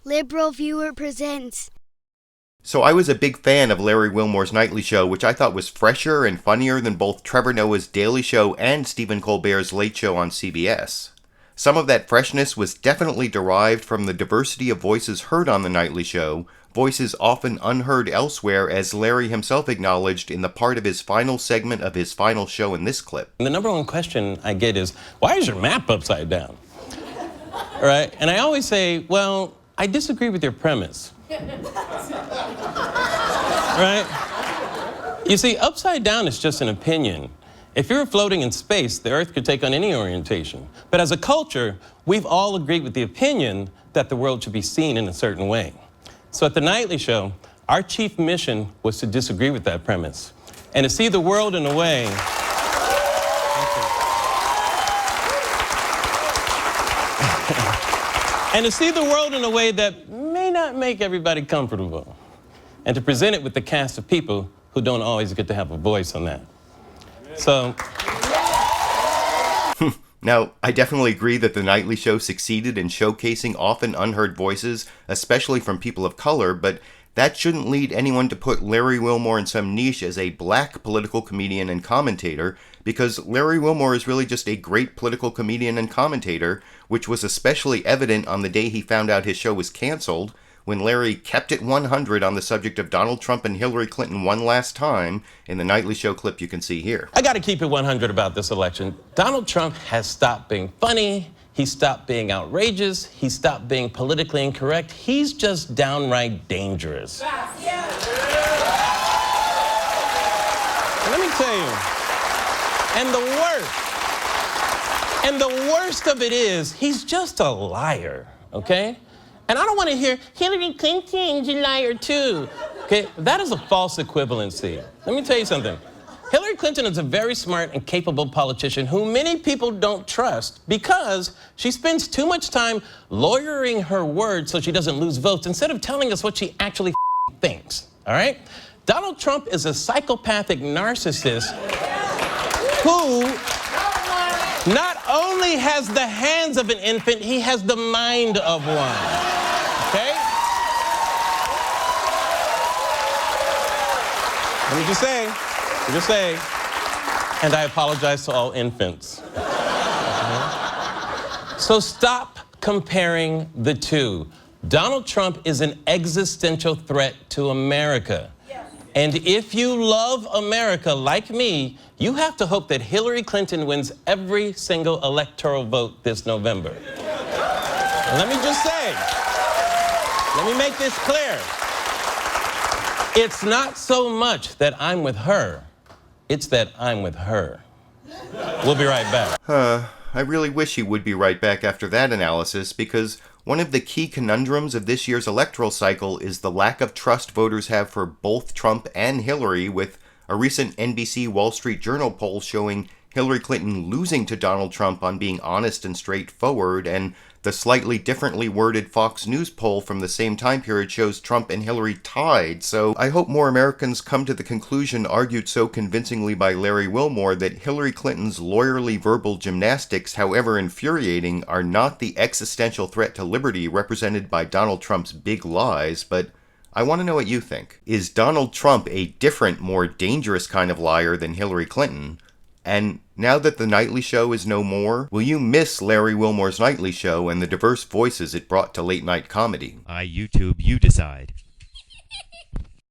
LiberalViewer presents. So I was a big fan of Larry Wilmore's Nightly Show, which I thought was fresher and funnier than both Trevor Noah's Daily Show and Stephen Colbert's Late Show on CBS. Some of that freshness was definitely derived from the diversity of voices heard on the Nightly Show, voices often unheard elsewhere, as Larry himself acknowledged in the part of his final segment of his final show in this clip. The number one question I get is, why is your map upside down? Right? And I always say, well, I disagree with your premise. Right? You see, upside down is just an opinion. If you're floating in space, the Earth could take on any orientation. But as a culture, we've all agreed with the opinion that the world should be seen in a certain way. So at the Nightly Show, our chief mission was to disagree with that premise and to see the world in a way that may not make everybody comfortable, and to present it with the cast of people who don't always get to have a voice on that. So Now, I definitely agree that the Nightly Show succeeded in showcasing often unheard voices, especially from people of color, but that shouldn't lead anyone to put Larry Wilmore in some niche as a black political comedian and commentator, because Larry Wilmore is really just a great political comedian and commentator, which was especially evident on the day he found out his show was canceled, when Larry kept it 100 on the subject of Donald Trump and Hillary Clinton one last time in the Nightly Show clip you can see here. I gotta keep it 100 about this election. Donald Trump has stopped being funny, he stopped being outrageous, he stopped being politically incorrect, he's just downright dangerous. And let me tell you, and the worst of it is, he's just a liar, okay? And I don't want to hear, Hillary Clinton's a liar too. Okay, that is a false equivalency. Let me tell you something. Hillary Clinton is a very smart and capable politician who many people don't trust because she spends too much time lawyering her words so she doesn't lose votes instead of telling us what she actually thinks, all right? Donald Trump is a psychopathic narcissist who not only has the hands of an infant, he has the mind of one. Okay? Let me just say, and I apologize to all infants. Okay? So stop comparing the two. Donald Trump is an existential threat to America. And if you love America like me, you have to hope that Hillary Clinton wins every single electoral vote this November. And let me just say, let me make this clear. It's not so much that I'm with her, it's that I'm with her. We'll be right back. I really wish he would be right back after that analysis, because one of the key conundrums of this year's electoral cycle is the lack of trust voters have for both Trump and Hillary, with a recent NBC Wall Street Journal poll showing Hillary Clinton losing to Donald Trump on being honest and straightforward, and the slightly differently worded Fox News poll from the same time period shows Trump and Hillary tied. So I hope more Americans come to the conclusion argued so convincingly by Larry Wilmore that Hillary Clinton's lawyerly verbal gymnastics, however infuriating, are not the existential threat to liberty represented by Donald Trump's big lies, but I want to know what you think. Is Donald Trump a different, more dangerous kind of liar than Hillary Clinton? And now that the Nightly Show is no more, will you miss Larry Wilmore's Nightly Show and the diverse voices it brought to late-night comedy? YouTube, you decide.